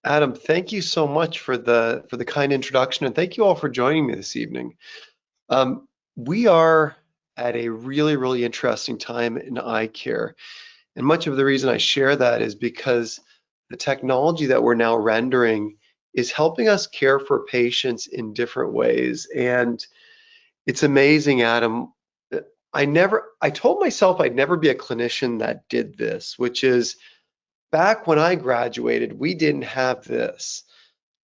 Adam, thank you so much for the kind introduction, and thank you all for joining me this evening. We are at a really interesting time in eye care, and much of the reason I share that is because the technology that we're now rendering is helping us care for patients in different ways, and it's amazing, Adam. I told myself I'd never be a clinician that did this, which is back when I graduated, we didn't have this.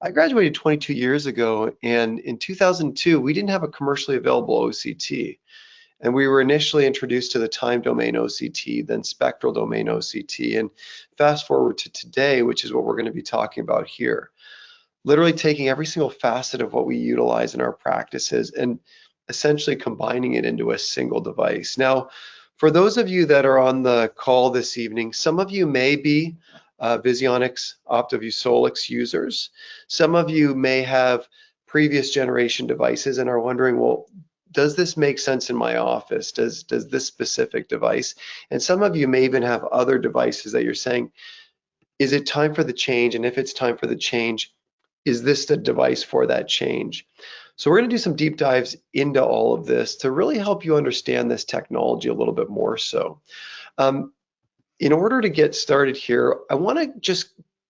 I graduated 22 years ago, and in 2002, we didn't have a commercially available OCT. And we were initially introduced to the time domain OCT, then spectral domain OCT. And fast forward to today, which is what we're going to be talking about here. Literally taking every single facet of what we utilize in our practices and essentially combining it into a single device. Now, for those of you that are on the call this evening, some of you may be Visionix Optovue Solix users. Some of you may have previous generation devices and are wondering, well, does this make sense in my office? Does this specific device? And some of you may even have other devices that you're saying, is it time for the change? And if it's time for the change, is this the device for that change? So we're going to do some deep dives into all of this to really help you understand this technology a little bit more so. In order to get started here, I want to just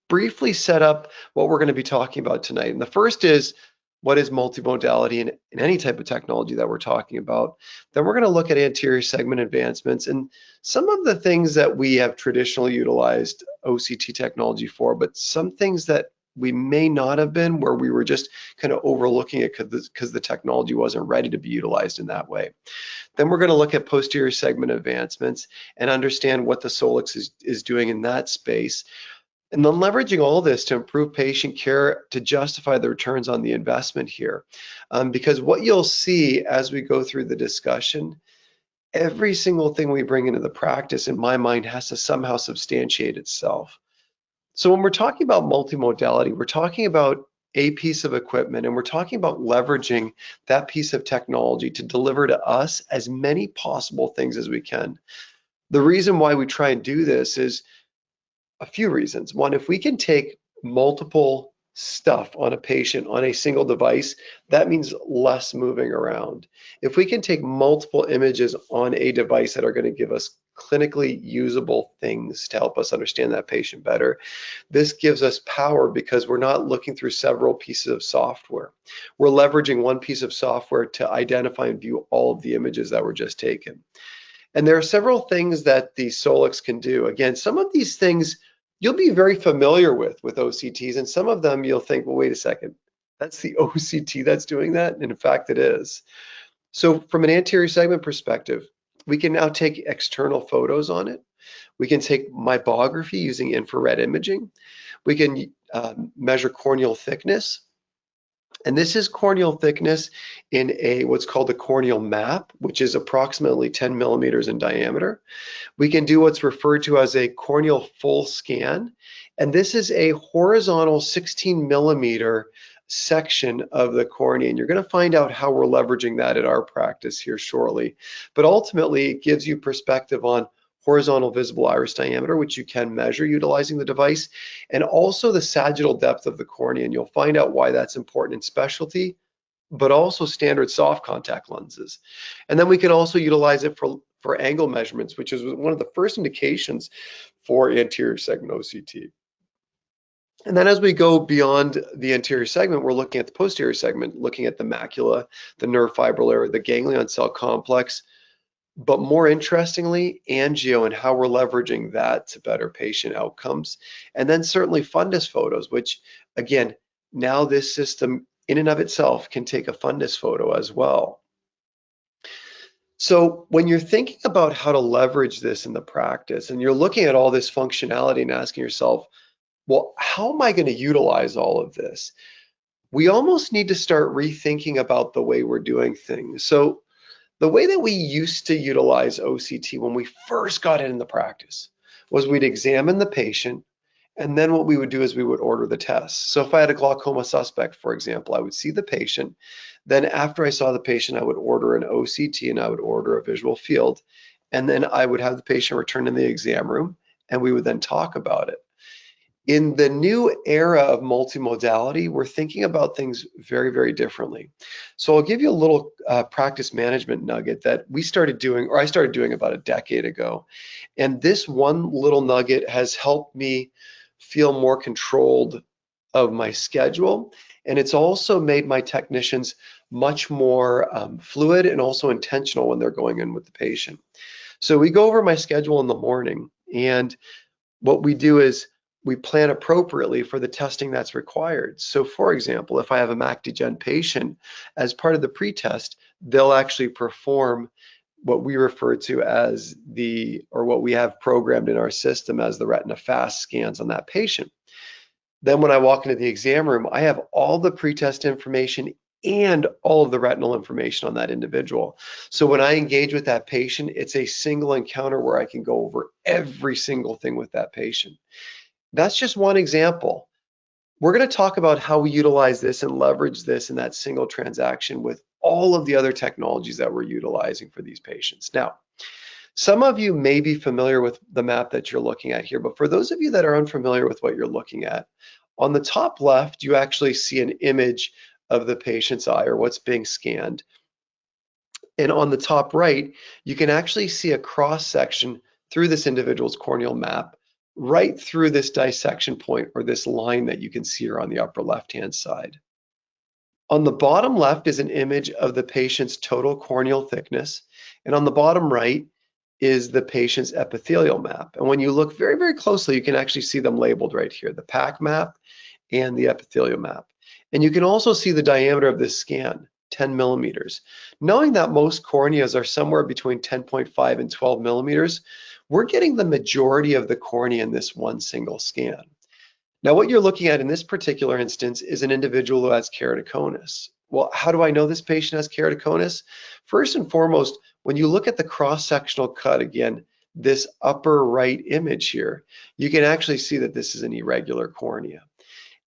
briefly set up what we're going to be talking about tonight. And the first is, what is multimodality in any type of technology that we're talking about? Then we're going to look at anterior segment advancements and some of the things that we have traditionally utilized OCT technology for, but some things that we may not have been, where we were just kind of overlooking it because the technology wasn't ready to be utilized in that way. Then we're going to look at posterior segment advancements and understand what the Solix is doing in that space. And then leveraging all this to improve patient care to justify the returns on the investment here. Because what you'll see as we go through the discussion, every single thing we bring into the practice, in my mind, has to somehow substantiate itself. So when we're talking about multimodality, we're talking about a piece of equipment, and we're talking about leveraging that piece of technology to deliver to us as many possible things as we can. The reason why we try and do this is a few reasons. One, if we can take multiple stuff on a patient on a single device, that means less moving around. If we can take multiple images on a device that are going to give us clinically usable things to help us understand that patient better, this gives us power because we're not looking through several pieces of software. We're leveraging one piece of software to identify and view all of the images that were just taken. And there are several things that the Solix can do. Again, some of these things you'll be very familiar with OCTs, and some of them you'll think, well, wait a second, that's the OCT that's doing that? And in fact, it is. So from an anterior segment perspective, we can now take external photos on it. We can take meibography using infrared imaging. We can measure corneal thickness. And this is corneal thickness in what's called a corneal map, which is approximately 10 millimeters in diameter. We can do what's referred to as a corneal full scan. And this is a horizontal 16 millimeter section of the cornea. And you're going to find out how we're leveraging that at our practice here shortly. But ultimately, it gives you perspective on horizontal visible iris diameter, which you can measure utilizing the device, and also the sagittal depth of the cornea. And you'll find out why that's important in specialty, but also standard soft contact lenses. And then we can also utilize it for angle measurements, which is one of the first indications for anterior segment OCT. And then as we go beyond the anterior segment, we're looking at the posterior segment, looking at the macula, the nerve fiber layer, the ganglion cell complex, but more interestingly, angio and how we're leveraging that to better patient outcomes. And then certainly fundus photos, which again, now this system in and of itself can take a fundus photo as well. So when you're thinking about how to leverage this in the practice and you're looking at all this functionality and asking yourself, well, how am I going to utilize all of this? We almost need to start rethinking about the way we're doing things. So the way that we used to utilize OCT when we first got it in the practice was we'd examine the patient, and then what we would do is we would order the tests. So if I had a glaucoma suspect, for example, I would see the patient. Then after I saw the patient, I would order an OCT and I would order a visual field. And then I would have the patient return in the exam room and we would then talk about it. In the new era of multimodality, we're thinking about things very, very differently. So I'll give you a little practice management nugget that we started doing, or I started doing about a decade ago. And this one little nugget has helped me feel more controlled of my schedule. And it's also made my technicians much more fluid and also intentional when they're going in with the patient. So we go over my schedule in the morning, and what we do is we plan appropriately for the testing that's required. So for example, if I have a MAC-Degen patient, as part of the pretest, they'll actually perform what we refer to as or what we have programmed in our system as the retina fast scans on that patient. Then when I walk into the exam room, I have all the pretest information and all of the retinal information on that individual. So when I engage with that patient, it's a single encounter where I can go over every single thing with that patient. That's just one example. We're going to talk about how we utilize this and leverage this in that single transaction with all of the other technologies that we're utilizing for these patients. Now, some of you may be familiar with the map that you're looking at here, but for those of you that are unfamiliar with what you're looking at, on the top left, you actually see an image of the patient's eye or what's being scanned. And on the top right, you can actually see a cross section through this individual's corneal map, right through this dissection point or this line that you can see here on the upper left-hand side. On the bottom left is an image of the patient's total corneal thickness, and on the bottom right is the patient's epithelial map. And when you look very, very closely, you can actually see them labeled right here, the PAC map and the epithelial map. And you can also see the diameter of this scan, 10 millimeters. Knowing that most corneas are somewhere between 10.5 and 12 millimeters, we're getting the majority of the cornea in this one single scan. Now, what you're looking at in this particular instance is an individual who has keratoconus. Well, how do I know this patient has keratoconus? First and foremost, when you look at the cross-sectional cut, again, this upper right image here, you can actually see that this is an irregular cornea.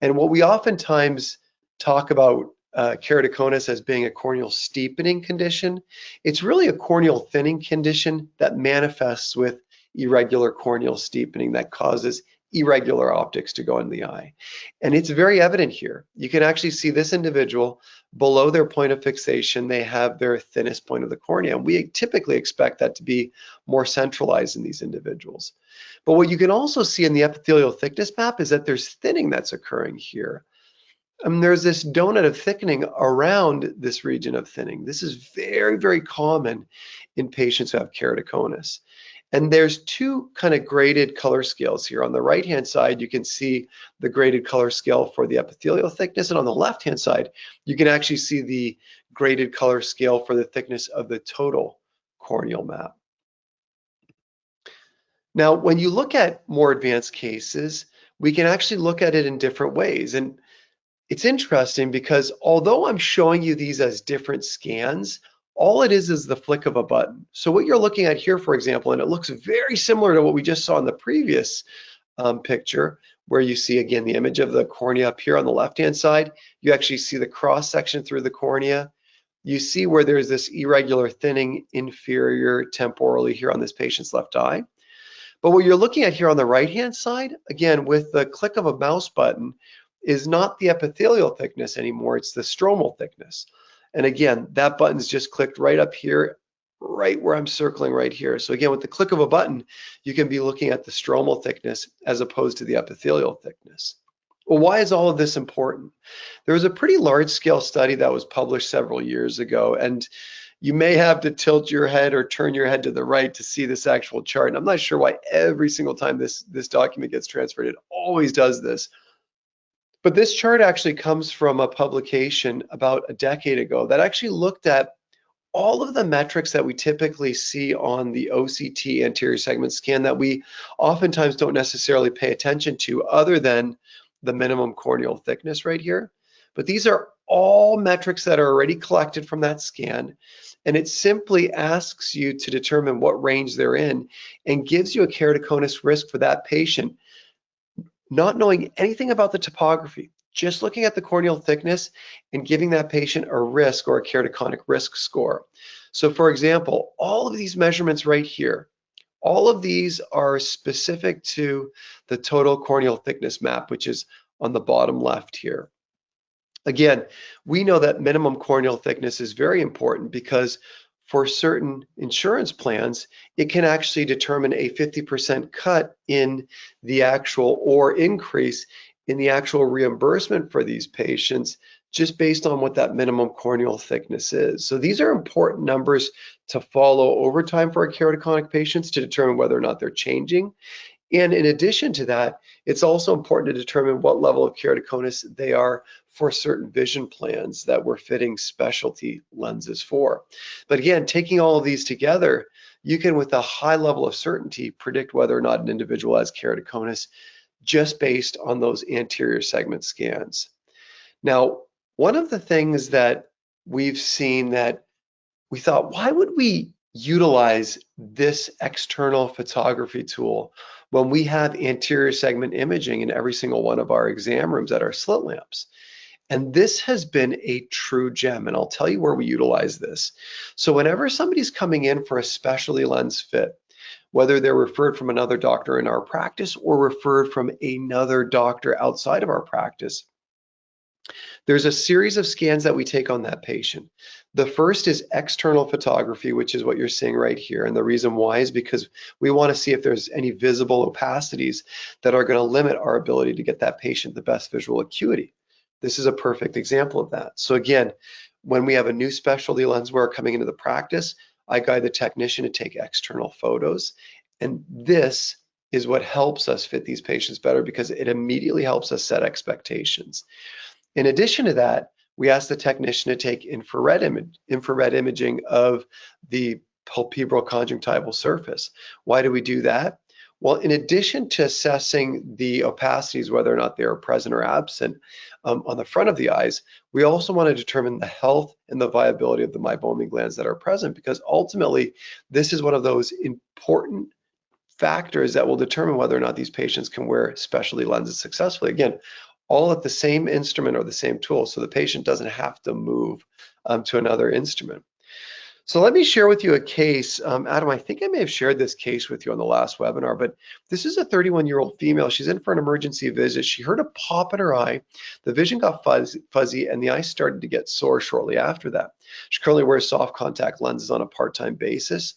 And what we oftentimes talk about keratoconus as being a corneal steepening condition, it's really a corneal thinning condition that manifests with irregular corneal steepening that causes irregular optics to go in the eye. And it's very evident here. You can actually see this individual below their point of fixation, they have their thinnest point of the cornea. And we typically expect that to be more centralized in these individuals. But what you can also see in the epithelial thickness map is that there's thinning that's occurring here. There's this donut of thickening around this region of thinning. This is very, very common in patients who have keratoconus. And there's two kind of graded color scales here. On the right-hand side, you can see the graded color scale for the epithelial thickness. And on the left-hand side, you can actually see the graded color scale for the thickness of the total corneal map. Now, when you look at more advanced cases, we can actually look at it in different ways. And it's interesting because although I'm showing you these as different scans, all it is the flick of a button. So what you're looking at here, for example, and it looks very similar to what we just saw in the previous picture, where you see again the image of the cornea up here on the left-hand side. You actually see the cross section through the cornea. You see where there's this irregular thinning inferior temporally here on this patient's left eye. But what you're looking at here on the right-hand side, again, with the click of a mouse button, is not the epithelial thickness anymore, it's the stromal thickness. And again, that button's just clicked right up here, right where I'm circling right here. So again, with the click of a button, you can be looking at the stromal thickness as opposed to the epithelial thickness. Well, why is all of this important? There was a pretty large scale study that was published several years ago, and you may have to tilt your head or turn your head to the right to see this actual chart. And I'm not sure why every single time this document gets transferred, it always does this. But this chart actually comes from a publication about a decade ago that actually looked at all of the metrics that we typically see on the OCT anterior segment scan that we oftentimes don't necessarily pay attention to other than the minimum corneal thickness right here. But these are all metrics that are already collected from that scan, and it simply asks you to determine what range they're in and gives you a keratoconus risk for that patient, not knowing anything about the topography, just looking at the corneal thickness and giving that patient a risk or a keratoconic risk score. So for example, all of these measurements right here, All of these are specific to the total corneal thickness map, which is on the bottom left here. Again, we know that minimum corneal thickness is very important because for certain insurance plans, it can actually determine a 50% cut in the actual or increase in the actual reimbursement for these patients just based on what that minimum corneal thickness is. So these are important numbers to follow over time for our keratoconic patients to determine whether or not they're changing. And in addition to that, it's also important to determine what level of keratoconus they are for certain vision plans that we're fitting specialty lenses for. But again, taking all of these together, you can, with a high level of certainty, predict whether or not an individual has keratoconus just based on those anterior segment scans. Now, one of the things that we've seen that we thought, why would we utilize this external photography tool when we have anterior segment imaging in every single one of our exam rooms at our slit lamps? And this has been a true gem, and I'll tell you where we utilize this. So whenever somebody's coming in for a specialty lens fit, whether they're referred from another doctor in our practice or referred from another doctor outside of our practice, there's a series of scans that we take on that patient. The first is external photography, which is what you're seeing right here. And the reason why is because we want to see if there's any visible opacities that are going to limit our ability to get that patient the best visual acuity. This is a perfect example of that. So again, when we have a new specialty lens wearer coming into the practice, I guide the technician to take external photos. And this is what helps us fit these patients better because it immediately helps us set expectations. In addition to that, we ask the technician to take infrared imaging of the palpebral conjunctival surface. Why do we do that? Well, in addition to assessing the opacities, whether or not they are present or absent on the front of the eyes, we also want to determine the health and the viability of the meibomian glands that are present, because ultimately, this is one of those important factors that will determine whether or not these patients can wear specialty lenses successfully. Again, all at the same instrument or the same tool, so the patient doesn't have to move to another instrument. So let me share with you a case. Adam, I think I may have shared this case with you on the last webinar, but this is a 31-year-old female. She's in for an emergency visit. She heard a pop in her eye. The vision got fuzzy, and the eye started to get sore shortly after that. She currently wears soft contact lenses on a part-time basis.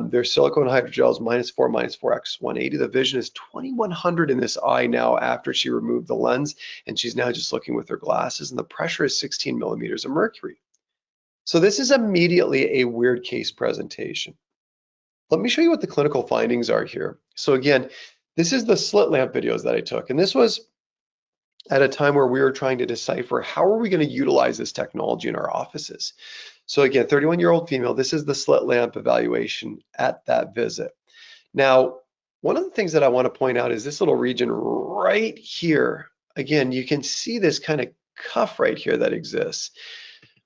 Their silicone hydrogels -4, -4x 180. The vision is 2100 in this eye now after she removed the lens, and she's now just looking with her glasses, and the pressure is 16 millimeters of mercury. So this is immediately a weird case presentation. Let me show you what the clinical findings are here. So again, this is the slit lamp videos that I took, and this was at a time where we were trying to decipher how are we going to utilize this technology in our offices. So again, 31-year-old female, this is the slit lamp evaluation at that visit. Now, one of the things that I want to point out is this little region right here. Again, you can see this kind of cuff right here that exists.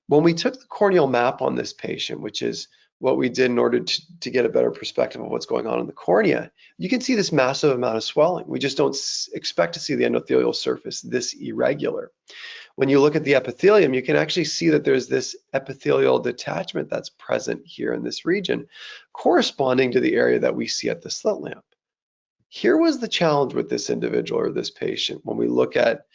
When we took the corneal map on this patient, which is what we did in order to get a better perspective of what's going on in the cornea, you can see this massive amount of swelling. We just don't expect to see the endothelial surface this irregular. When you look at the epithelium, you can actually see that there's this epithelial detachment that's present here in this region, corresponding to the area that we see at the slit lamp. Here was the challenge with this individual or this patient when we look at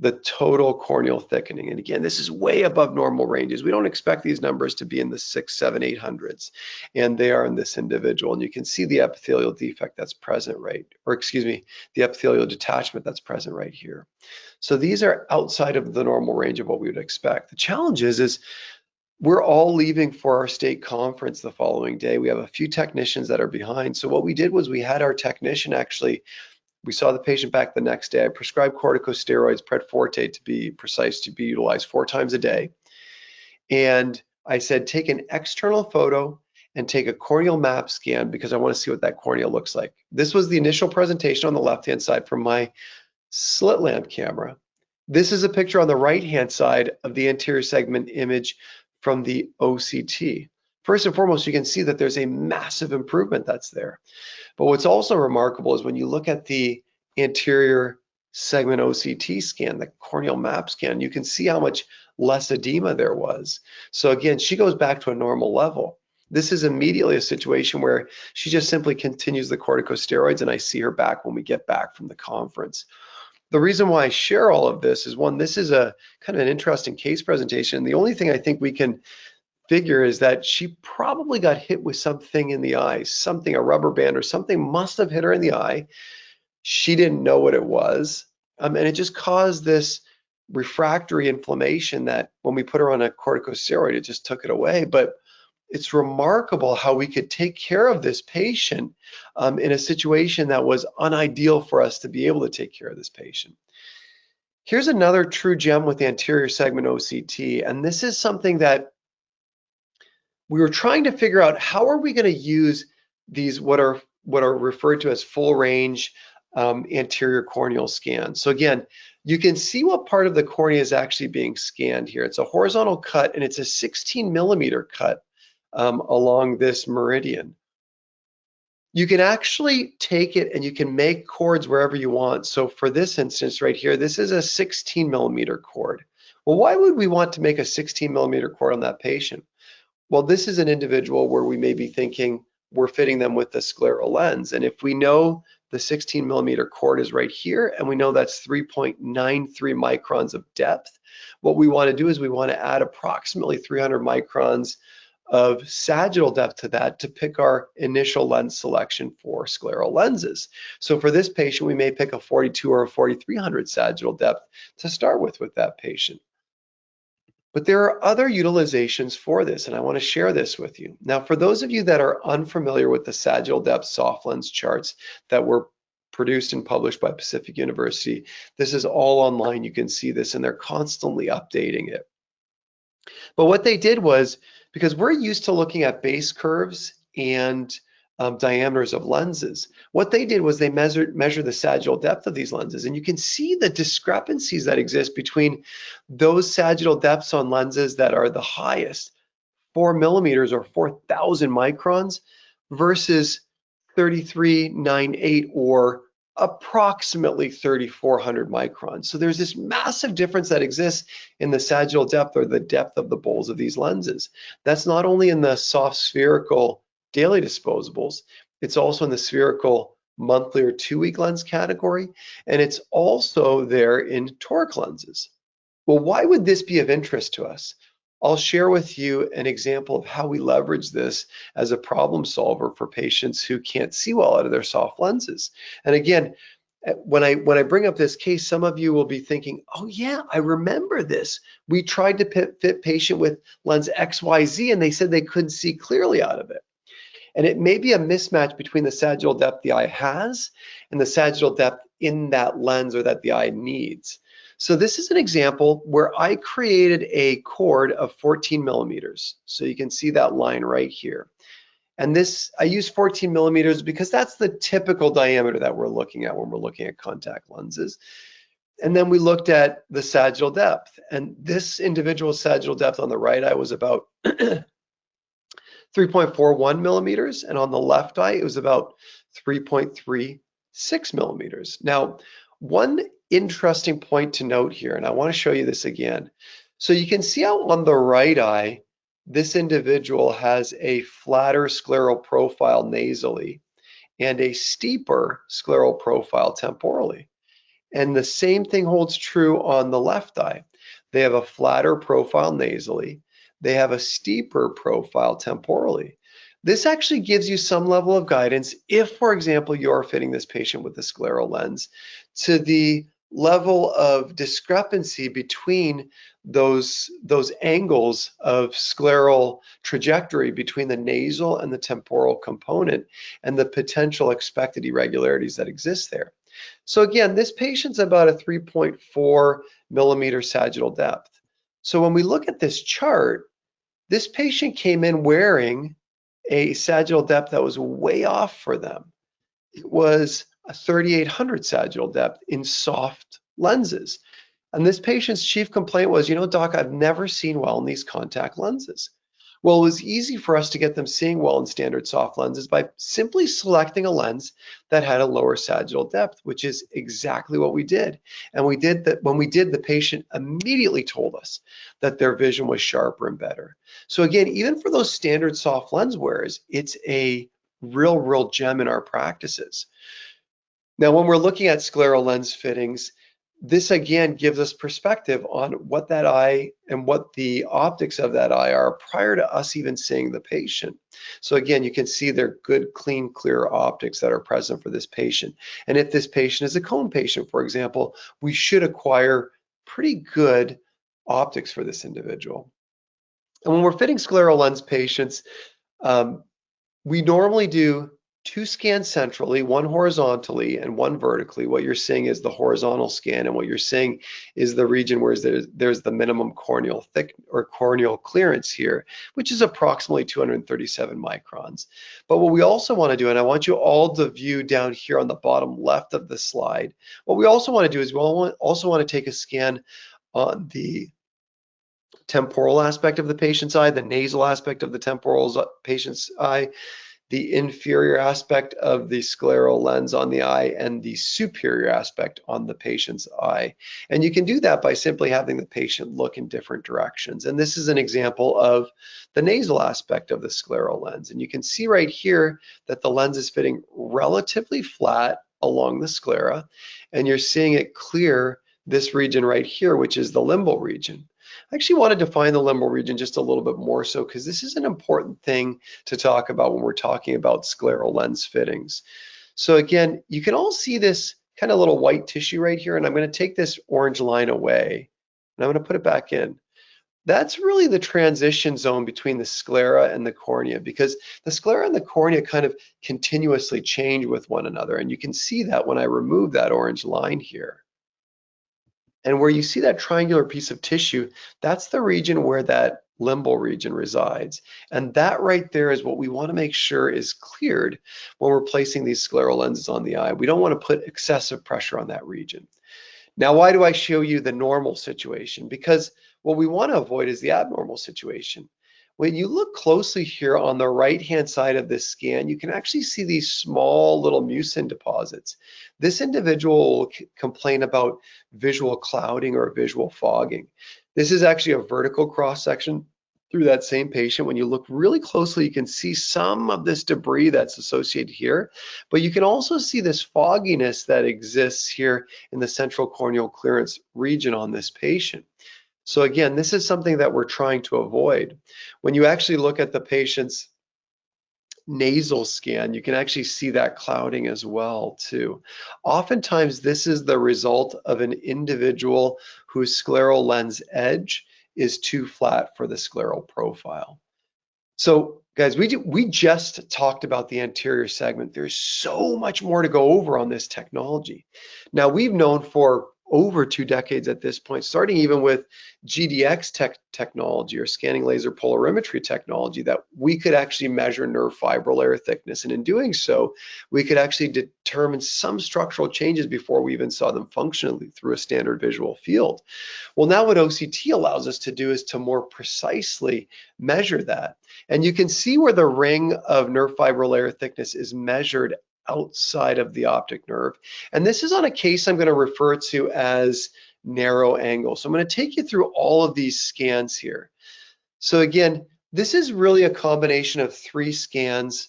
the total corneal thickening. And again, this is way above normal ranges. We don't expect these numbers to be in the 6, 7, 800s, and they are in this individual. And you can see the epithelial defect that's present right, or excuse me, the epithelial detachment that's present right here. So these are outside of the normal range of what we would expect. The challenge is we're all leaving for our state conference the following day. We have a few technicians that are behind. So what we did was we had our technician actually, we saw the patient back the next day. I prescribed corticosteroids, Pred Forte to be precise, to be utilized 4 times a day. And I said, take an external photo and take a corneal map scan because I want to see what that cornea looks like. This was the initial presentation on the left-hand side from my slit lamp camera. This is a picture on the right-hand side of the anterior segment image from the OCT. First and foremost, you can see that there's a massive improvement that's there. But what's also remarkable is when you look at the anterior segment OCT scan, the corneal map scan, you can see how much less edema there was. So again, she goes back to a normal level. This is immediately a situation where she just simply continues the corticosteroids, and I see her back when we get back from the conference. The reason why I share all of this is, one, this is a kind of an interesting case presentation. The only thing I think we can figure is that she probably got hit with something in the eye, something, a rubber band or something must have hit her in the eye. She didn't know what it was. And it just caused this refractory inflammation that when we put her on a corticosteroid, it just took it away. But it's remarkable how we could take care of this patient in a situation that was unideal for us to be able to take care of this patient. Here's another true gem with anterior segment OCT, and this is something that we were trying to figure out. How are we going to use these what are referred to as full range anterior corneal scans? So again, you can see what part of the cornea is actually being scanned here. It's a horizontal cut, and it's a 16 millimeter cut along this meridian. You can actually take it and you can make cords wherever you want. So for this instance right here, this is a 16 millimeter cord. Well, why would we want to make a 16 millimeter cord on that patient? Well, this is an individual where we may be thinking we're fitting them with the scleral lens. And if we know the 16 millimeter cord is right here, and we know that's 3.93 microns of depth, what we want to do is we want to add approximately 300 microns of sagittal depth to that to pick our initial lens selection for scleral lenses. So for this patient, we may pick a 42 or a 4300 sagittal depth to start with that patient. But there are other utilizations for this, and I want to share this with you. Now, for those of you that are unfamiliar with the sagittal depth soft lens charts that were produced and published by Pacific University, this is all online. You can see this, and they're constantly updating it. But what they did was, because we're used to looking at base curves and diameters of lenses, what they did was they measured the sagittal depth of these lenses, and you can see the discrepancies that exist between those sagittal depths on lenses that are the highest, 4 millimeters or 4,000 microns, versus 3398 or approximately 3,400 microns. So there's this massive difference that exists in the sagittal depth, or the depth of the bowls of these lenses. That's not only in the soft spherical daily disposables, it's also in the spherical monthly or 2-week lens category, and it's also there in toric lenses. Well, why would this be of interest to us? I'll share with you an example of how we leverage this as a problem solver for patients who can't see well out of their soft lenses. And again, when I bring up this case, some of you will be thinking, oh yeah, I remember this. We tried to fit patient with lens XYZ, and they said they couldn't see clearly out of it. And it may be a mismatch between the sagittal depth the eye has and the sagittal depth in that lens or that the eye needs. So this is an example where I created a cord of 14 millimeters. So you can see that line right here. And this, I use 14 millimeters because that's the typical diameter that we're looking at when we're looking at contact lenses. And then we looked at the sagittal depth. And this individual sagittal depth on the right eye was about 3.41 millimeters. And on the left eye, it was about 3.36 millimeters. Now, one interesting point to note here, and I want to show you this again. So you can see out on the right eye, this individual has a flatter scleral profile nasally and a steeper scleral profile temporally. And the same thing holds true on the left eye. They have a flatter profile nasally. They have a steeper profile temporally. This actually gives you some level of guidance if, for example, you're fitting this patient with a scleral lens, to the level of discrepancy between those angles of scleral trajectory between the nasal and the temporal component and the potential expected irregularities that exist there. So again, this patient's about a 3.4 millimeter sagittal depth. So when we look at this chart, this patient came in wearing a sagittal depth that was way off for them. It was a 3,800 sagittal depth in soft lenses. And this patient's chief complaint was, you know, doc, I've never seen well in these contact lenses. Well, it was easy for us to get them seeing well in standard soft lenses by simply selecting a lens that had a lower sagittal depth, which is exactly what we did. And we did that. When we did, the patient immediately told us that their vision was sharper and better. So again, even for those standard soft lens wearers, it's a real gem in our practices. Now, when we're looking at scleral lens fittings, this again gives us perspective on what that eye and what the optics of that eye are prior to us even seeing the patient. So again, you can see they're good, clean, clear optics that are present for this patient. And if this patient is a cone patient, for example, we should acquire pretty good optics for this individual. And when we're fitting scleral lens patients, we normally do 2 scans centrally, 1 horizontally and 1 vertically. What you're seeing is the horizontal scan, and what you're seeing is the region where there's the minimum corneal corneal clearance here, which is approximately 237 microns. But what we also want to do, and I want you all to view down here on the bottom left of the slide, what we also want to do is we also want to take a scan on the temporal aspect of the patient's eye, the nasal aspect of the temporal patient's eye, the inferior aspect of the scleral lens on the eye, and the superior aspect on the patient's eye. And you can do that by simply having the patient look in different directions. And this is an example of the nasal aspect of the scleral lens. And you can see right here that the lens is fitting relatively flat along the sclera, and you're seeing it clear this region right here, which is the limbal region. I actually want to define the limbal region just a little bit more so, because this is an important thing to talk about when we're talking about scleral lens fittings. So again, you can all see this kind of little white tissue right here, and I'm going to take this orange line away, and I'm going to put it back in. That's really the transition zone between the sclera and the cornea, because the sclera and the cornea kind of continuously change with one another, and you can see that when I remove that orange line here. And where you see that triangular piece of tissue, that's the region where that limbal region resides. And that right there is what we want to make sure is cleared when we're placing these scleral lenses on the eye. We don't want to put excessive pressure on that region. Now, why do I show you the normal situation? Because what we want to avoid is the abnormal situation. When you look closely here on the right-hand side of this scan, you can actually see these small little mucin deposits. This individual will complain about visual clouding or visual fogging. This is actually a vertical cross-section through that same patient. When you look really closely, you can see some of this debris that's associated here, but you can also see this fogginess that exists here in the central corneal clearance region on this patient. So again, this is something that we're trying to avoid. When you actually look at the patient's nasal scan, you can actually see that clouding as well too. Oftentimes, this is the result of an individual whose scleral lens edge is too flat for the scleral profile. So guys, we just talked about the anterior segment. There's so much more to go over on this technology. Now, we've known for over 2 decades at this point, starting even with GDX technology or scanning laser polarimetry technology, that we could actually measure nerve fiber layer thickness. And in doing so, we could actually determine some structural changes before we even saw them functionally through a standard visual field. Well, now what OCT allows us to do is to more precisely measure that. And you can see where the ring of nerve fiber layer thickness is measured outside of the optic nerve. And this is on a case I'm going to refer to as narrow angle. So I'm going to take you through all of these scans here. So again, this is really a combination of 3 scans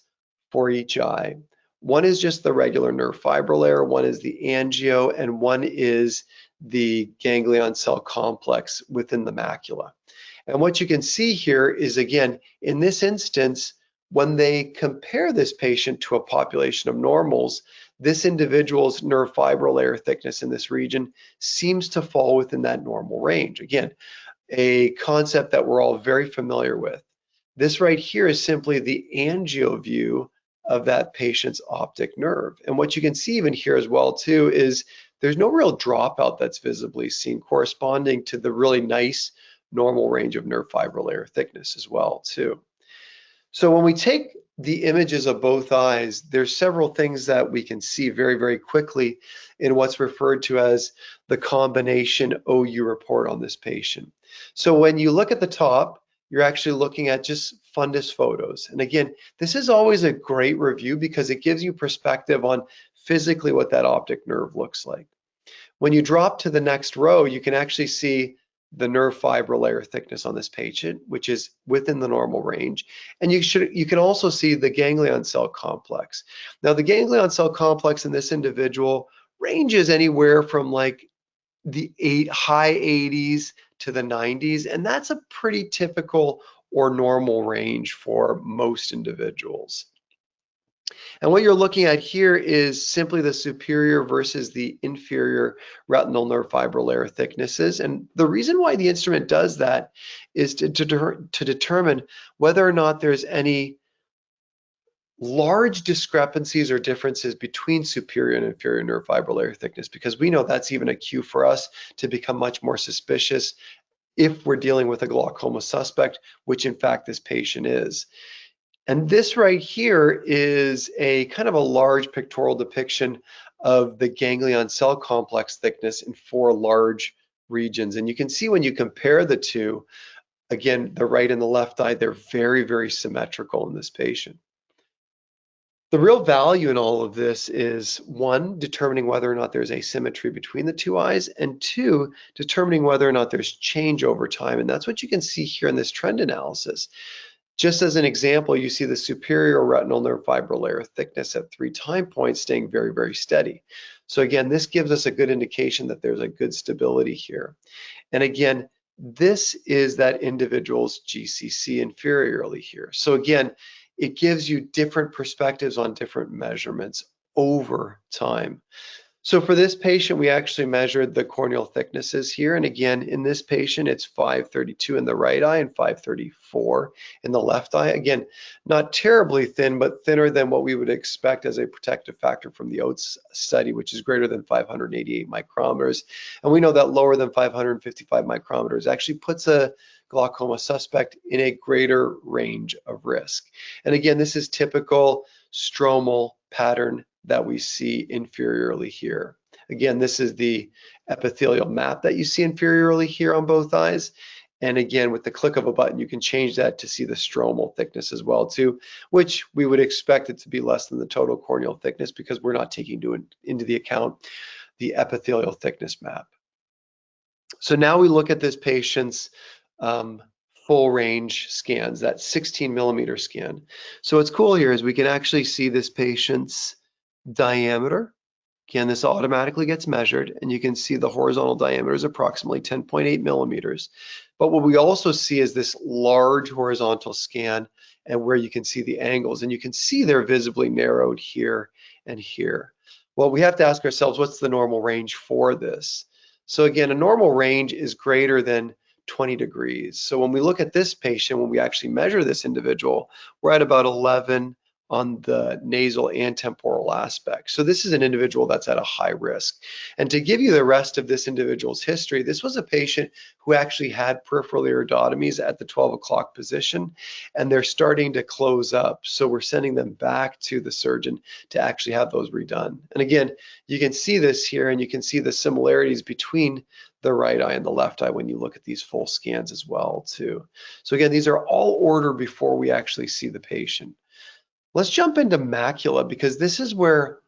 for each eye. One is just the regular nerve fiber layer, one is the angio, and one is the ganglion cell complex within the macula. And what you can see here is, again, in this instance, when they compare this patient to a population of normals, this individual's nerve fiber layer thickness in this region seems to fall within that normal range. Again, a concept that we're all very familiar with. This right here is simply the angio view of that patient's optic nerve. And what you can see even here as well too is there's no real dropout that's visibly seen, corresponding to the really nice normal range of nerve fiber layer thickness as well too. So when we take the images of both eyes, there's several things that we can see very quickly in what's referred to as the combination OU report on this patient. So when you look at the top, you're actually looking at just fundus photos. And again, this is always a great review because it gives you perspective on physically what that optic nerve looks like. When you drop to the next row, you can actually see the nerve fiber layer thickness on this patient, which is within the normal range. And you can also see the ganglion cell complex. Now, the ganglion cell complex in this individual ranges anywhere from like the high 80s to the 90s, and that's a pretty typical or normal range for most individuals. And what you're looking at here is simply the superior versus the inferior retinal nerve fiber layer thicknesses. And the reason why the instrument does that is to determine whether or not there's any large discrepancies or differences between superior and inferior nerve fiber layer thickness, because we know that's even a cue for us to become much more suspicious if we're dealing with a glaucoma suspect, which in fact this patient is. And this right here is a kind of a large pictorial depiction of the ganglion cell complex thickness in 4 large regions. And you can see when you compare the two, again, the right and the left eye, they're very, very symmetrical in this patient. The real value in all of this is, 1, determining whether or not there's asymmetry between the 2 eyes, and 2, determining whether or not there's change over time. And that's what you can see here in this trend analysis. Just as an example, you see the superior retinal nerve fiber layer thickness at 3 time points staying very, very steady. So again, this gives us a good indication that there's a good stability here. And again, this is that individual's GCC inferiorly here. So again, it gives you different perspectives on different measurements over time. So for this patient, we actually measured the corneal thicknesses here. And again, in this patient, it's 532 in the right eye and 534 in the left eye. Again, not terribly thin, but thinner than what we would expect as a protective factor from the OATS study, which is greater than 588 micrometers. And we know that lower than 555 micrometers actually puts a glaucoma suspect in a greater range of risk. And again, this is typical stromal pattern that we see inferiorly here. Again, this is the epithelial map that you see inferiorly here on both eyes. And again, with the click of a button, you can change that to see the stromal thickness as well too, which we would expect it to be less than the total corneal thickness because we're not taking into the account the epithelial thickness map. So now we look at this patient's full range scans, that 16 millimeter scan. So what's cool here is we can actually see this patient's diameter. Again, this automatically gets measured, and you can see the horizontal diameter is approximately 10.8 millimeters. But what we also see is this large horizontal scan, and where you can see the angles, and you can see they're visibly narrowed here and here. Well, we have to ask ourselves, what's the normal range for this? So again, a normal range is greater than 20 degrees. So when we look at this patient, when we actually measure this individual, we're at about 11 on the nasal and temporal aspect. So this is an individual that's at a high risk. And to give you the rest of this individual's history, this was a patient who actually had peripheral iridotomies at the 12 o'clock position, and they're starting to close up. So we're sending them back to the surgeon to actually have those redone. And again, you can see this here, and you can see the similarities between the right eye and the left eye when you look at these full scans as well too. So again, these are all ordered before we actually see the patient. Let's jump into macula, because this is where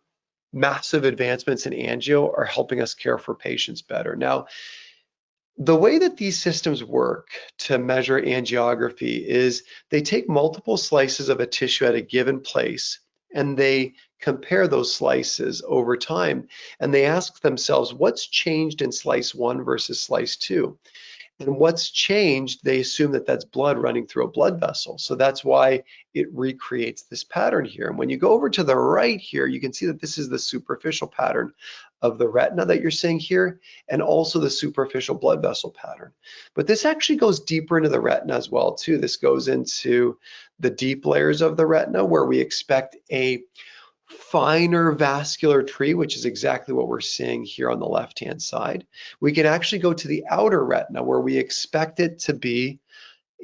massive advancements in angio are helping us care for patients better. Now, the way that these systems work to measure angiography is they take multiple slices of a tissue at a given place, and they compare those slices over time, and they ask themselves, what's changed in slice 1 versus slice 2? And what's changed, they assume that that's blood running through a blood vessel. So that's why it recreates this pattern here. And when you go over to the right here, you can see that this is the superficial pattern of the retina that you're seeing here, and also the superficial blood vessel pattern. But this actually goes deeper into the retina as well too. This goes into the deep layers of the retina, where we expect a finer vascular tree, which is exactly what we're seeing here on the left-hand side. We can actually go to the outer retina, where we expect it to be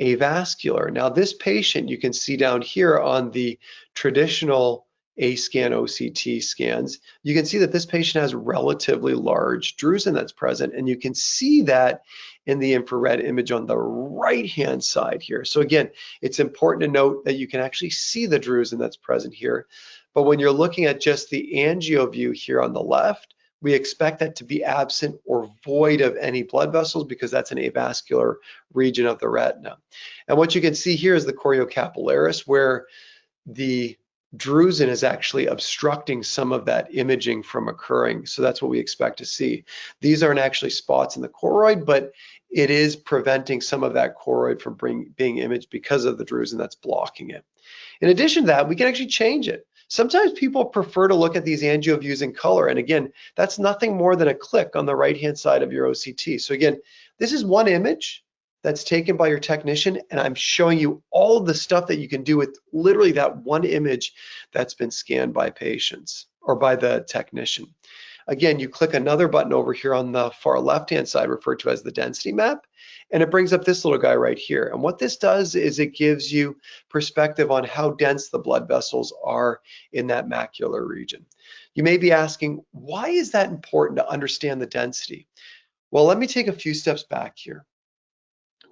avascular. Now, this patient, you can see down here on the traditional A-scan OCT scans, you can see that this patient has relatively large drusen that's present, and you can see that in the infrared image on the right-hand side here. So again, it's important to note that you can actually see the drusen that's present here, but when you're looking at just the angio view here on the left, we expect that to be absent or void of any blood vessels because that's an avascular region of the retina. And what you can see here is the choriocapillaris, where the drusen is actually obstructing some of that imaging from occurring. So that's what we expect to see. These aren't actually spots in the choroid, but it is preventing some of that choroid from being imaged because of the drusen that's blocking it. In addition to that, we can actually change it. Sometimes people prefer to look at these angio views in color. And again, that's nothing more than a click on the right-hand side of your OCT. So again, this is one image that's taken by your technician, and I'm showing you all of the stuff that you can do with literally that one image that's been scanned by patients or by the technician. Again, you click another button over here on the far left-hand side referred to as the density map, and it brings up this little guy right here. And what this does is it gives you perspective on how dense the blood vessels are in that macular region. You may be asking, why is that important to understand the density? Well, let me take a few steps back here.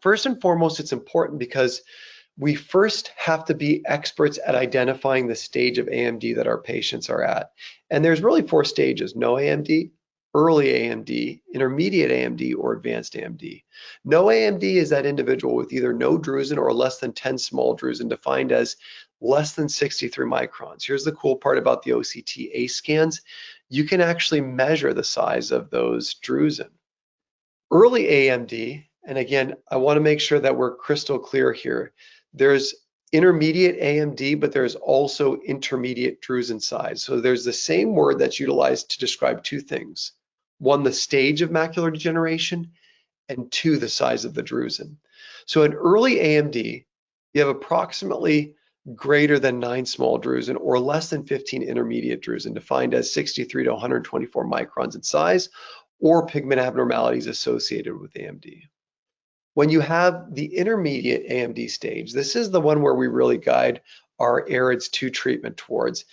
First and foremost, it's important because we first have to be experts at identifying the stage of AMD that our patients are at. And there's really 4 stages: no AMD, early AMD, intermediate AMD, or advanced AMD. No AMD is that individual with either no drusen or less than 10 small drusen, defined as less than 63 microns. Here's the cool part about the OCT-A scans. You can actually measure the size of those drusen. Early AMD, and again, I want to make sure that we're crystal clear here. There's intermediate AMD, but there's also intermediate drusen size. So there's the same word that's utilized to describe 2 things. 1, the stage of macular degeneration, and 2, the size of the drusen. So in early AMD, you have approximately greater than 9 small drusen or less than 15 intermediate drusen, defined as 63 to 124 microns in size, or pigment abnormalities associated with AMD. When you have the intermediate AMD stage, this is the one where we really guide our AREDS 2 treatment towards.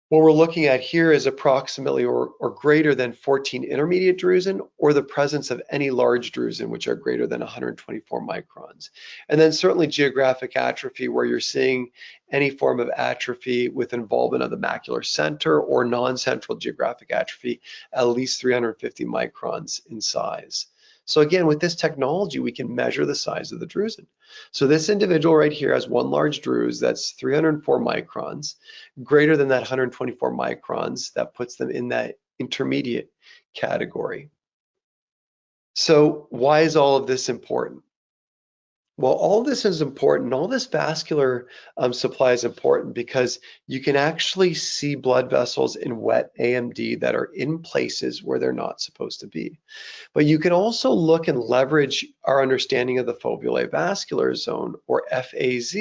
What we're looking at here is approximately or greater than 14 intermediate drusen, or the presence of any large drusen, which are greater than 124 microns. And then certainly geographic atrophy, where you're seeing any form of atrophy with involvement of the macular center or non-central geographic atrophy, at least 350 microns in size. So again, with this technology, we can measure the size of the drusen. So this individual right here has one large druse that's 304 microns, greater than that 124 microns. That puts them in that intermediate category. So why is all of this important? Well, all this is important. All this vascular supply is important because you can actually see blood vessels in wet AMD that are in places where they're not supposed to be. But you can also look and leverage our understanding of the foveal avascular zone, or FAZ.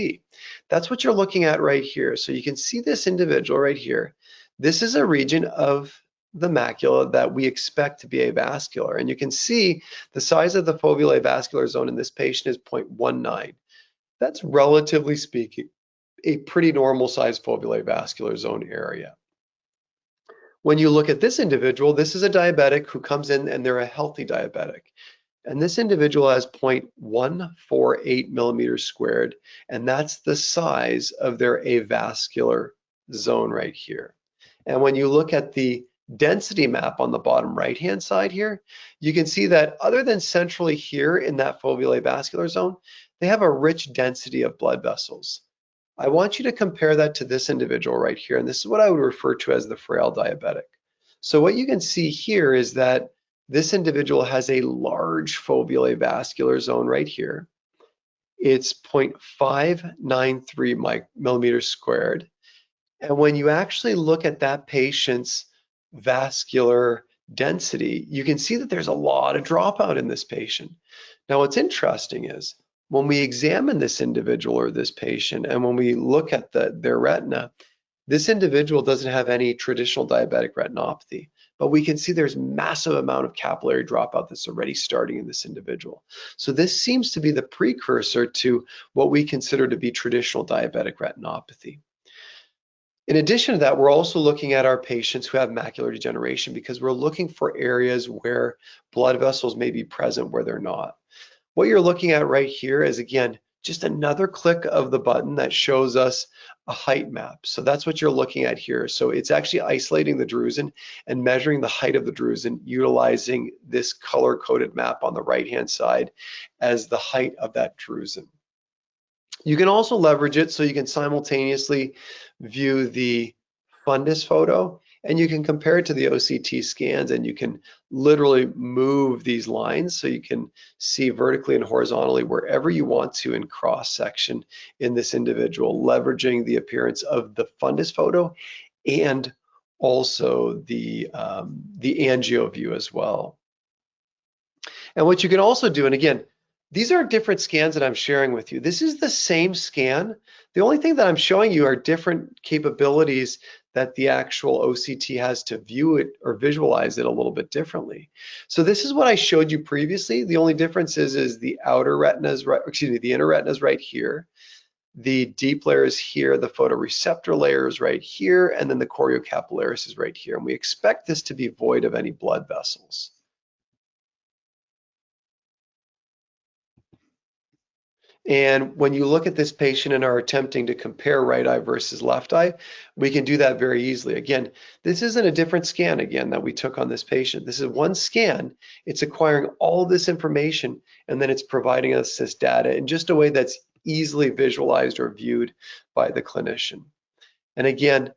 That's what you're looking at right here. So you can see this individual right here. This is a region of the macula that we expect to be avascular. And you can see the size of the foveal avascular zone in this patient is 0.19. That's, relatively speaking, a pretty normal sized foveal avascular zone area. When you look at this individual, this is a diabetic who comes in and they're a healthy diabetic. And this individual has 0.148 millimeters squared, and that's the size of their avascular zone right here. And when you look at the density map on the bottom right-hand side here, you can see that other than centrally here in that foveal avascular zone, they have a rich density of blood vessels. I want you to compare that to this individual right here, and this is what I would refer to as the frail diabetic. So what you can see here is that this individual has a large foveal avascular zone right here. It's 0.593 millimeters squared. And when you actually look at that patient's vascular density, you can see that there's a lot of dropout in this patient. Now, what's interesting is when we examine this individual or this patient, and when we look at their retina, this individual doesn't have any traditional diabetic retinopathy, but we can see there's massive amount of capillary dropout that's already starting in this individual. So this seems to be the precursor to what we consider to be traditional diabetic retinopathy. In addition to that, we're also looking at our patients who have macular degeneration because we're looking for areas where blood vessels may be present where they're not. What you're looking at right here is, again, just another click of the button that shows us a height map. So that's what you're looking at here. So it's actually isolating the drusen and measuring the height of the drusen utilizing this color-coded map on the right-hand side as the height of that drusen. You can also leverage it so you can simultaneously view the fundus photo, and you can compare it to the OCT scans, and you can literally move these lines so you can see vertically and horizontally wherever you want to in cross section in this individual, leveraging the appearance of the fundus photo and also the angio view as well. And what you can also do, and again, these are different scans that I'm sharing with you. This is the same scan. The only thing that I'm showing you are different capabilities that the actual OCT has to view it or visualize it a little bit differently. So this is what I showed you previously. The only difference is the outer retinas, the inner retina is right here. The deep layer is here, the photoreceptor layer is right here, and then the choriocapillaris is right here. And we expect this to be void of any blood vessels. And when you look at this patient and are attempting to compare right eye versus left eye, we can do that very easily. Again, this isn't a different scan again that we took on this patient. This is one scan. It's acquiring all this information and then it's providing us this data in just a way that's easily visualized or viewed by the clinician. And again,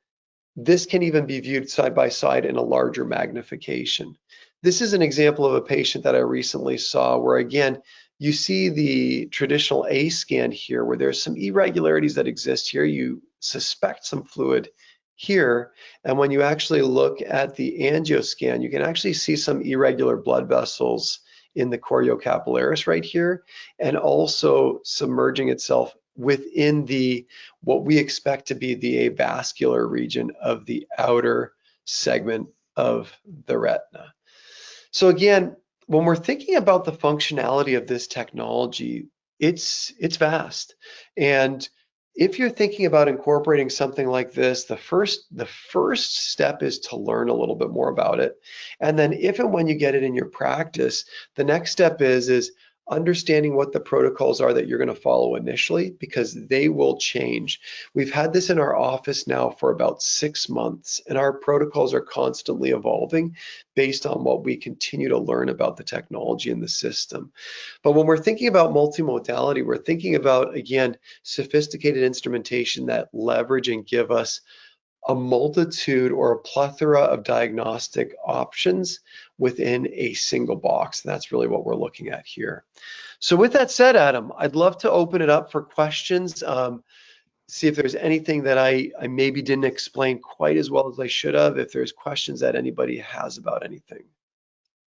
this can even be viewed side by side in a larger magnification. This is an example of a patient that I recently saw where, again, you see the traditional A scan here where there's some irregularities that exist here. You suspect some fluid here. And when you actually look at the angio scan, you can actually see some irregular blood vessels in the choriocapillaris right here, and also submerging itself within the what we expect to be the avascular region of the outer segment of the retina. So again, when we're thinking about the functionality of this technology, it's vast. And if you're thinking about incorporating something like this, the first step is to learn a little bit more about it. And then if and when you get it in your practice, the next step is understanding what the protocols are that you're going to follow initially, because they will change. We've had this in our office now for about 6 months, and our protocols are constantly evolving based on what we continue to learn about the technology and the system. But when we're thinking about multimodality, we're thinking about, again, sophisticated instrumentation that leverage and give us a multitude or a plethora of diagnostic options within a single box. And that's really what we're looking at here. So with that said, Adam, I'd love to open it up for questions. See if there's anything that I maybe didn't explain quite as well as I should have, if there's questions that anybody has about anything.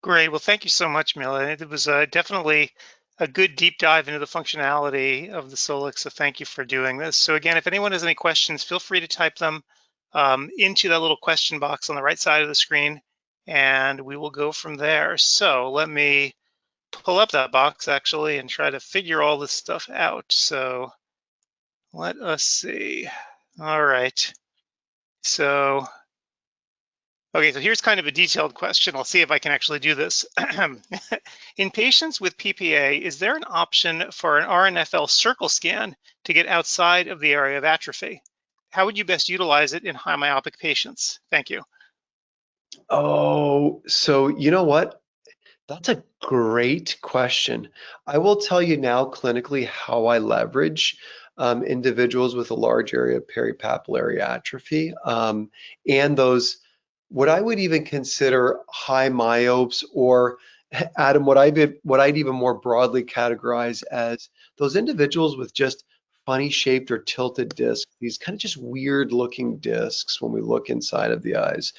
Great. Well, thank you so much, Mila. It was definitely a good deep dive into the functionality of the Solix, so thank you for doing this. So again, if anyone has any questions, feel free to type them into that little question box on the right side of the screen, and we will go from there. So let me pull up that box actually and try to figure all this stuff out. So let us see. All right. So, okay, so here's kind of a detailed question. I'll see if I can actually do this. In patients with PPA, is there an option for an RNFL circle scan to get outside of the area of atrophy? How would you best utilize it in high myopic patients? Thank you. Oh, so you know what? That's a great question. I will tell you now clinically how I leverage individuals with a large area of peripapillary atrophy and those, what I would even consider high myopes, or Adam, what I'd even more broadly categorize as those individuals with just funny shaped or tilted discs, these kind of just weird looking discs when we look inside of the eyes.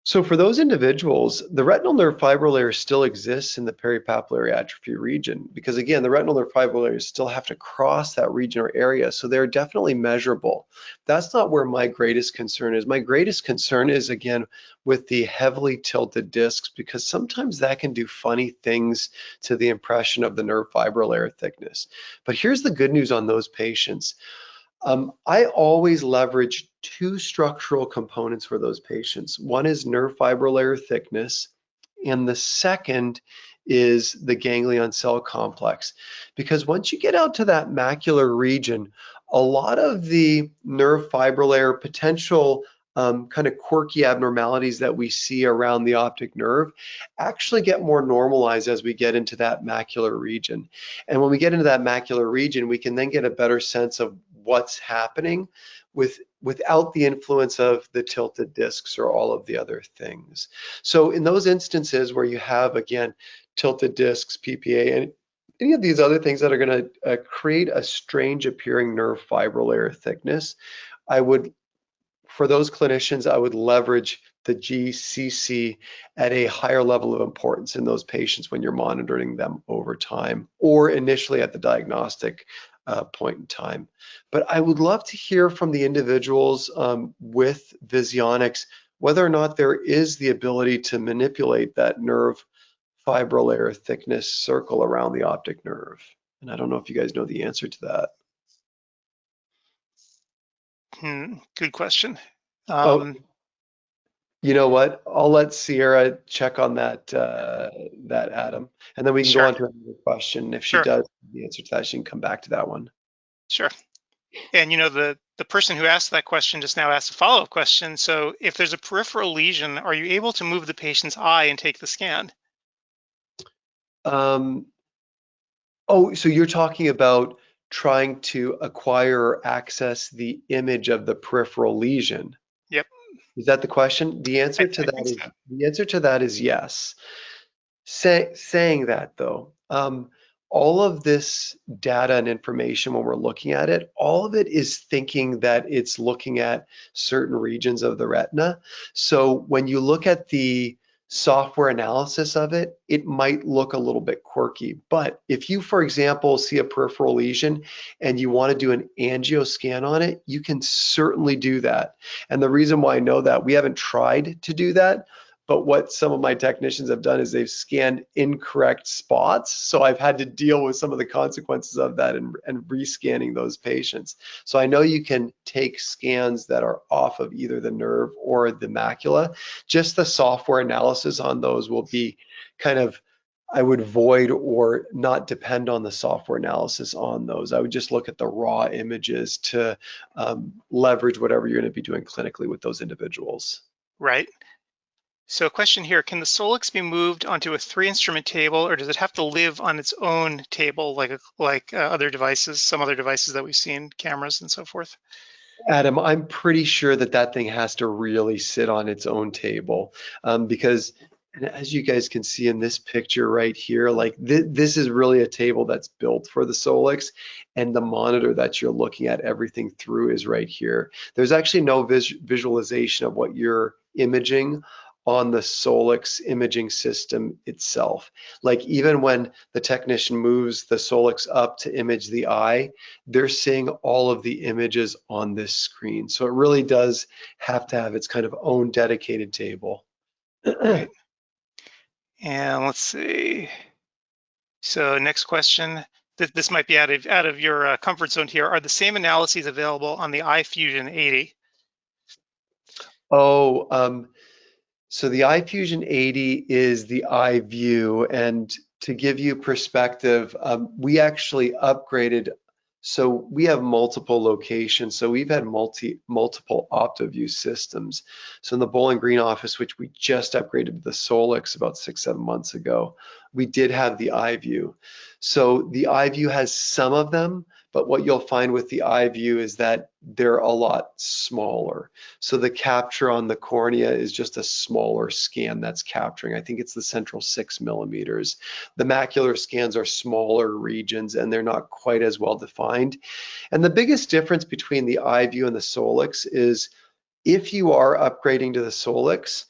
So for those individuals, the retinal nerve fibril layer still exists in the peripapillary atrophy region, because again, the retinal nerve fibril layers still have to cross that region or area, so they're definitely measurable. That's not where my greatest concern is. My greatest concern is, again, with the heavily tilted discs, because sometimes that can do funny things to the impression of the nerve fibril layer thickness. But here's the good news on those patients. I always leverage two structural components for those patients. One is nerve fiber layer thickness, and the second is the ganglion cell complex. Because once you get out to that macular region, a lot of the nerve fiber layer potential kind of quirky abnormalities that we see around the optic nerve actually get more normalized as we get into that macular region. And when we get into that macular region, we can then get a better sense of what's happening without the influence of the tilted discs or all of the other things. So in those instances where you have, again, tilted discs, PPA, and any of these other things that are going to create a strange appearing nerve fiber layer thickness, I would, for those clinicians, I would leverage the GCC at a higher level of importance in those patients when you're monitoring them over time or initially at the diagnostic point in time. But I would love to hear from the individuals with Visionix whether or not there is the ability to manipulate that nerve fiber layer thickness circle around the optic nerve. And I don't know if you guys know the answer to that. Good question. Oh, you know what? I'll let Sierra check on that Adam, and then we can go Sure, on to another question. If she sure, does the answer to that, she can come back to that one. sure. And the person who asked that question just now asked a follow-up question. So if there's a peripheral lesion, are you able to move the patient's eye and take the scan? Um, oh, so you're talking about trying to acquire or access the image of the peripheral lesion. Yep, Is that the question? I think so. The answer to that is yes. Saying that though, all of this data and information when we're looking at it, all of it is thinking that it's looking at certain regions of the retina. So when you look at the software analysis of it, it might look a little bit quirky. But if you, for example, see a peripheral lesion and you want to do an angio scan on it, you can certainly do that. And the reason why I know that, we haven't tried to do that, but what some of my technicians have done is they've scanned incorrect spots. So I've had to deal with some of the consequences of that and rescanning those patients. So I know you can take scans that are off of either the nerve or the macula. Just the software analysis on those will be kind of, I would void or not depend on the software analysis on those. I would just look at the raw images to leverage whatever you're going to be doing clinically with those individuals. Right. So a question here, can the Solix be moved onto a 3-instrument table, or does it have to live on its own table like other devices, some other devices that we've seen, cameras and so forth? Adam, I'm pretty sure that that thing has to really sit on its own table because, and as you guys can see in this picture right here, like this is really a table that's built for the Solix, and the monitor that you're looking at everything through is right here. There's actually no visualization of what you're imaging on the Solix imaging system itself. Like even when the technician moves the Solix up to image the eye, they're seeing all of the images on this screen. So it really does have to have its kind of own dedicated table. Right. And let's see. So next question. This might be out of your comfort zone here. Are the same analyses available on the iFusion 80? Oh, so the iFusion 80 is the iView, and to give you perspective, we actually upgraded. So we have multiple locations. So we've had multiple Optovue systems. So in the Bowling Green office, which we just upgraded to the Solix about 6-7 months ago, we did have the iView. So the iView has some of them, but what you'll find with the iView is that they're a lot smaller. So the capture on the cornea is just a smaller scan that's capturing. I think it's the central 6 millimeters. The macular scans are smaller regions and they're not quite as well defined. And the biggest difference between the iView and the Solix is if you are upgrading to the Solix,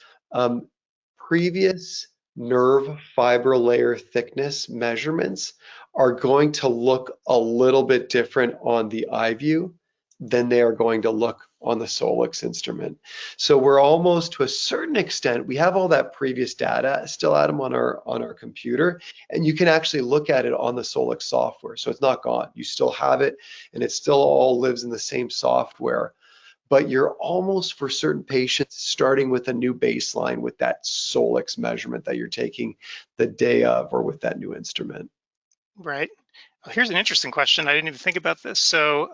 previous nerve fiber layer thickness measurements are going to look a little bit different on the iView then they are going to look on the Solix instrument. So we're almost, to a certain extent, we have all that previous data still, Adam, on our computer, and you can actually look at it on the Solix software. So it's not gone. You still have it, and it still all lives in the same software. But you're almost, for certain patients, starting with a new baseline with that Solix measurement that you're taking the day of, or with that new instrument. Right. Well, here's an interesting question. I didn't even think about this. So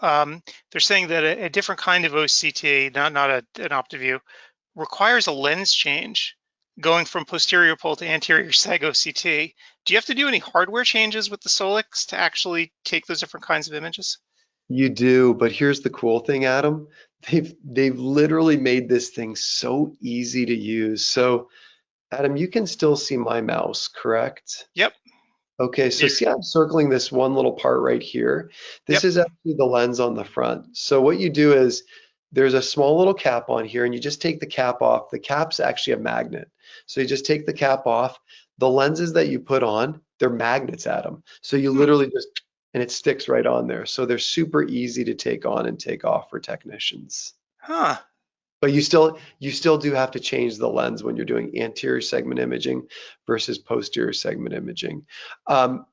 they're saying that a different kind of OCT, not an Optovue, requires a lens change going from posterior pole to anterior seg OCT. Do you have to do any hardware changes with the Solix to actually take those different kinds of images? You do, but here's the cool thing, Adam. They've literally made this thing so easy to use. So, Adam, you can still see my mouse, correct? Yep. Okay, so see, I'm circling this one little part right here. This Yep. is actually the lens on the front. So what you do is there's a small little cap on here, and you just take the cap off. The cap's actually a magnet. So you just take the cap off. The lenses that you put on, they're magnets, Adam. So you Hmm. literally just, and it sticks right on there. So they're super easy to take on and take off for technicians. Huh. But you still do have to change the lens when you're doing anterior segment imaging versus posterior segment imaging.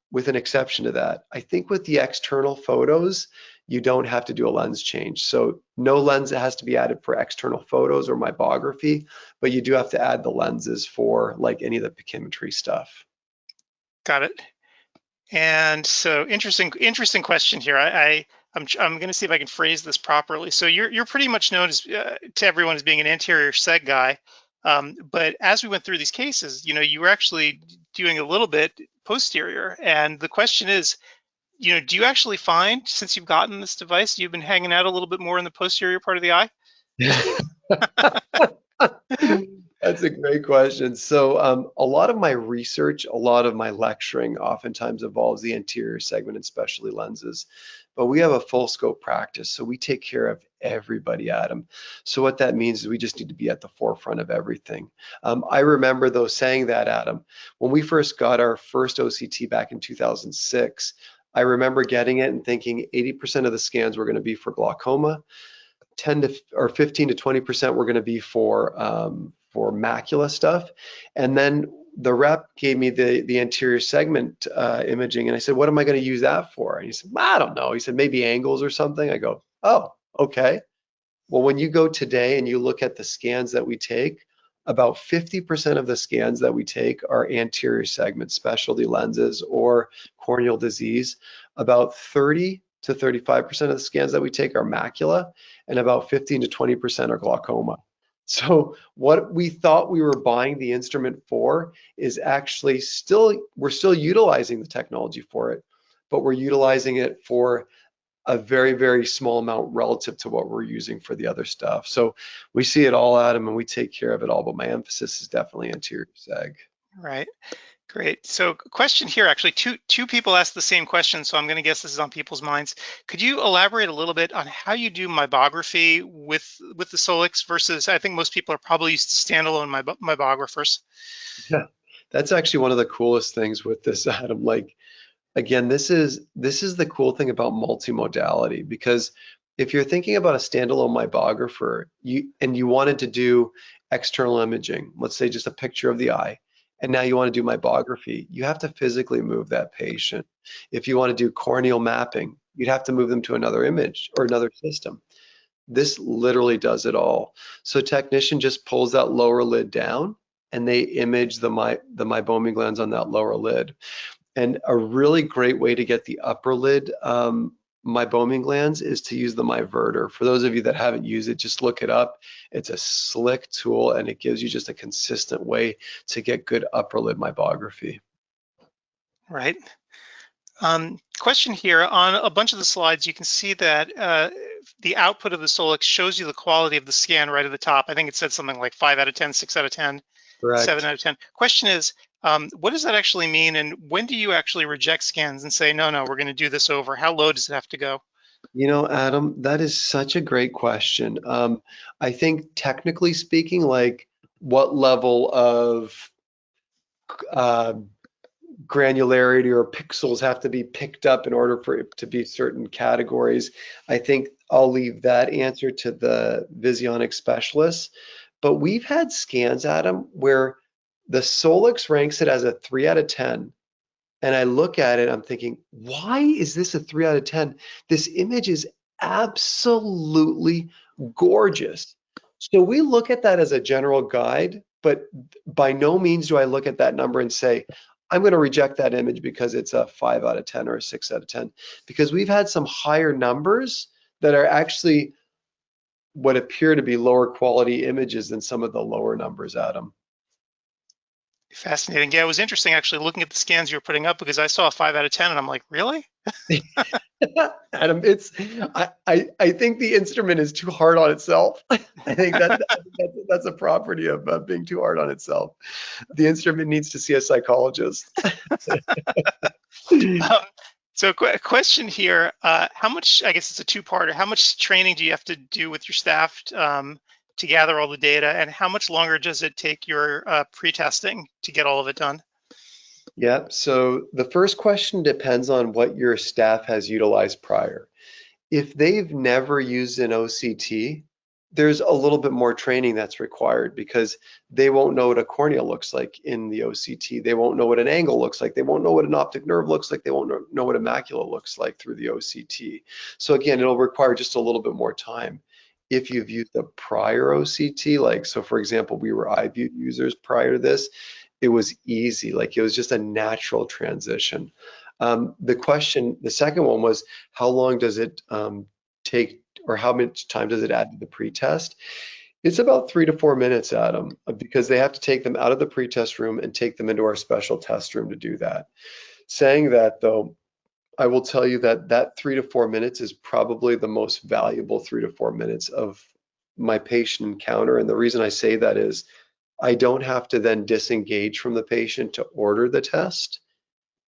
With an exception to that, I think with the external photos, you don't have to do a lens change. So no lens has to be added for external photos or mybography, but you do have to add the lenses for like any of the pachymetry stuff. Got it. And so interesting question here. I'm going to see if I can phrase this properly. So you're pretty much known as to everyone as being an anterior seg guy, but as we went through these cases, you were actually doing a little bit posterior. And the question is, do you actually find, since you've gotten this device, you've been hanging out a little bit more in the posterior part of the eye? That's a great question. So, a lot of my research, a lot of my lecturing oftentimes involves the anterior segment and specialty lenses. But we have a full scope practice, so we take care of everybody, Adam. So what that means is we just need to be at the forefront of everything. I remember though saying that, Adam, when we first got our first OCT back in 2006, I remember getting it and thinking 80% of the scans were going to be for glaucoma, 10 to or 15 to 20% were going to be for macula stuff, and then the rep gave me the anterior segment imaging, and I said, "What am I going to use that for?" And he said, "I don't know." He said, "Maybe angles or something." I go, "Oh, okay." Well, when you go today and you look at the scans that we take, about 50% of the scans that we take are anterior segment specialty lenses or corneal disease. About 30 to 35% of the scans that we take are macula, and about 15 to 20% are glaucoma. So what we thought we were buying the instrument for is actually we're still utilizing the technology for it, but we're utilizing it for a very, very small amount relative to what we're using for the other stuff. So we see it all, Adam, and we take care of it all, but my emphasis is definitely anterior seg. Right. Great. So question here, actually, two people asked the same question, so I'm going to guess this is on people's minds. Could you elaborate a little bit on how you do mybography with the Solix versus, I think most people are probably used to standalone mybographers. Yeah, that's actually one of the coolest things with this, Adam. Like, again, this is the cool thing about multimodality, because if you're thinking about a standalone mybographer, you wanted to do external imaging, let's say just a picture of the eye, and now you want to do mybography, you have to physically move that patient. If you want to do corneal mapping, you'd have to move them to another image or another system. This literally does it all. So technician just pulls that lower lid down and they image the meibomian glands on that lower lid. And a really great way to get the upper lid meibomian glands is to use the MyVerter. For those of you that haven't used it, just look it up. It's a slick tool and it gives you just a consistent way to get good upper lid mybography. Right. Question here, on a bunch of the slides, you can see that the output of the Solix shows you the quality of the scan right at the top. I think it said something like 5 out of 10, 6 out of 10, Correct. 7 out of 10. Question is, what does that actually mean? And when do you actually reject scans and say, no, we're going to do this over? How low does it have to go? You know, Adam, that is such a great question. I think technically speaking, like what level of uh, granularity or pixels have to be picked up in order for it to be certain categories. I think I'll leave that answer to the Visionix specialists. But we've had scans, Adam, where the Solix ranks it as a 3 out of 10. And I look at it, I'm thinking, why is this a 3 out of 10? This image is absolutely gorgeous. So we look at that as a general guide, but by no means do I look at that number and say, I'm going to reject that image because it's a 5 out of 10 or a 6 out of 10. Because we've had some higher numbers that are actually what appear to be lower quality images than some of the lower numbers, Adam. Fascinating. Yeah, it was interesting actually looking at the scans you were putting up because I saw a 5 out of 10 and I'm like, really? Adam, I think the instrument is too hard on itself. I think that's a property of being too hard on itself. The instrument needs to see a psychologist. So a question here, how much, I guess it's a two-parter, how much training do you have to do with your staff to gather all the data, and how much longer does it take your pre-testing to get all of it done? Yeah, so the first question depends on what your staff has utilized prior. If they've never used an OCT, there's a little bit more training that's required because they won't know what a cornea looks like in the OCT. They won't know what an angle looks like. They won't know what an optic nerve looks like. They won't know what a macula looks like through the OCT. So again, it'll require just a little bit more time. If you've used a prior OCT, like, so for example, we were iView users prior to this, it was easy. Like it was just a natural transition. The second one was, how long does it take, or how much time does it add to the pretest? It's about 3 to 4 minutes, Adam, because they have to take them out of the pretest room and take them into our special test room to do that. Saying that though, I will tell you that that 3 to 4 minutes is probably the most valuable 3 to 4 minutes of my patient encounter. And the reason I say that is I don't have to then disengage from the patient to order the test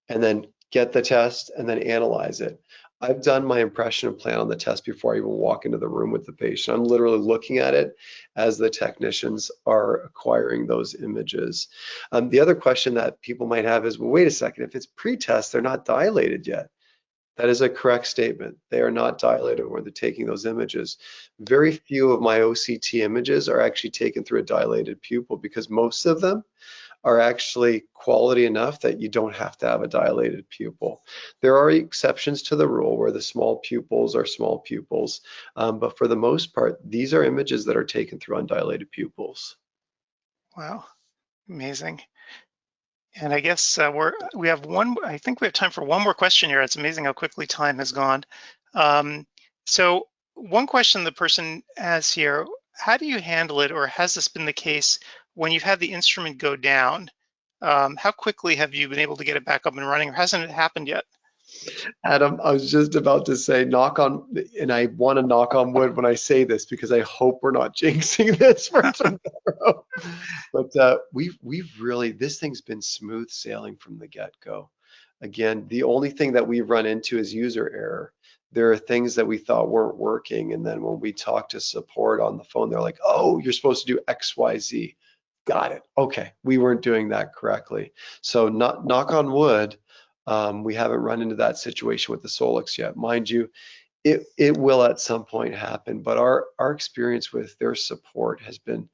and then get the test and then analyze it. I've done my impression and plan on the test before I even walk into the room with the patient. I'm literally looking at it as the technicians are acquiring those images. The other question that people might have is, well, wait a second, if it's pre-test, they're not dilated yet. That is a correct statement. They are not dilated when they're taking those images. Very few of my OCT images are actually taken through a dilated pupil because most of them are actually quality enough that you don't have to have a dilated pupil. There are exceptions to the rule where the small pupils are small pupils, but for the most part, these are images that are taken through undilated pupils. Wow, amazing. And I guess we have I think we have time for one more question here. It's amazing how quickly time has gone. So one question the person has here, how do you handle it, or has this been the case when you've had the instrument go down? How quickly have you been able to get it back up and running, or hasn't it happened yet? Adam, I was just about to say knock on, and I want to knock on wood when I say this because I hope we're not jinxing this for tomorrow. But we've really, this thing's been smooth sailing from the get-go. Again, the only thing that we've run into is user error. There are things that we thought weren't working, and then when we talk to support on the phone, they're like, oh, you're supposed to do X, Y, Z. Got it. Okay, we weren't doing that correctly. So knock on wood, we haven't run into that situation with the Solix yet. Mind you, it will at some point happen, but our experience with their support has been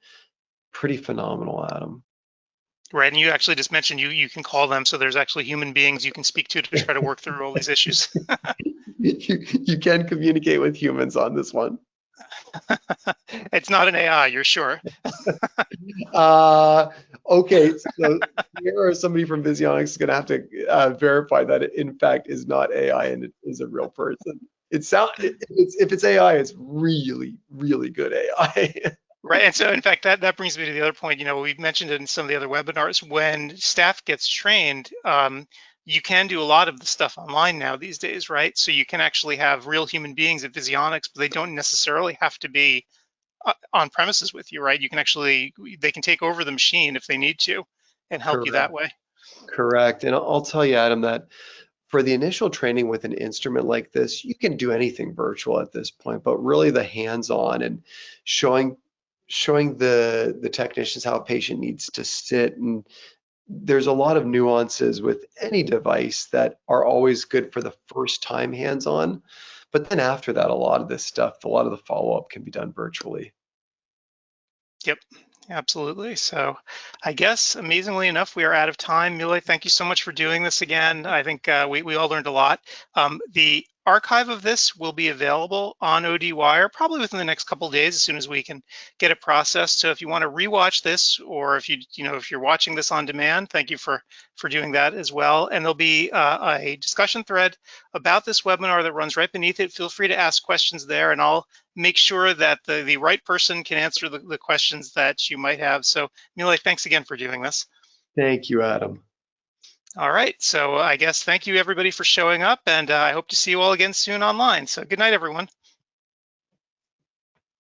pretty phenomenal, Adam. Right, and you actually just mentioned you can call them, so there's actually human beings you can speak to try to work through all these issues. You can communicate with humans on this one. It's not an AI, you're sure? Okay, so here or somebody from Visionix is going to have to verify that it in fact is not AI and it is a real person. If it's AI, it's really, really good AI. Right, and so in fact, that brings me to the other point. You know, we've mentioned it in some of the other webinars. When staff gets trained, you can do a lot of the stuff online now these days, right? So you can actually have real human beings at Visionix, but they don't necessarily have to be on premises with you, right? You can actually, they can take over the machine if they need to and help you that way. Correct. And I'll tell you, Adam, that for the initial training with an instrument like this, you can do anything virtual at this point, but really the hands-on and showing the technicians how a patient needs to sit and there's a lot of nuances with any device that are always good for the first time hands-on. But then after that, a lot of this stuff, a lot of the follow-up can be done virtually. Yep, absolutely. So I guess amazingly enough, we are out of time. Mile, thank you so much for doing this again. I think we all learned a lot. The archive of this will be available on ODwire probably within the next couple of days as soon as we can get it processed. So if you want to rewatch this, or if if you're watching this on demand, thank you for doing that as well. And there'll be a discussion thread about this webinar that runs right beneath it. Feel free to ask questions there, and I'll make sure that the right person can answer the questions that you might have. So Mile, thanks again for doing this. Thank you, Adam. All right, so I guess thank you everybody for showing up, and I hope to see you all again soon online. So good night, everyone.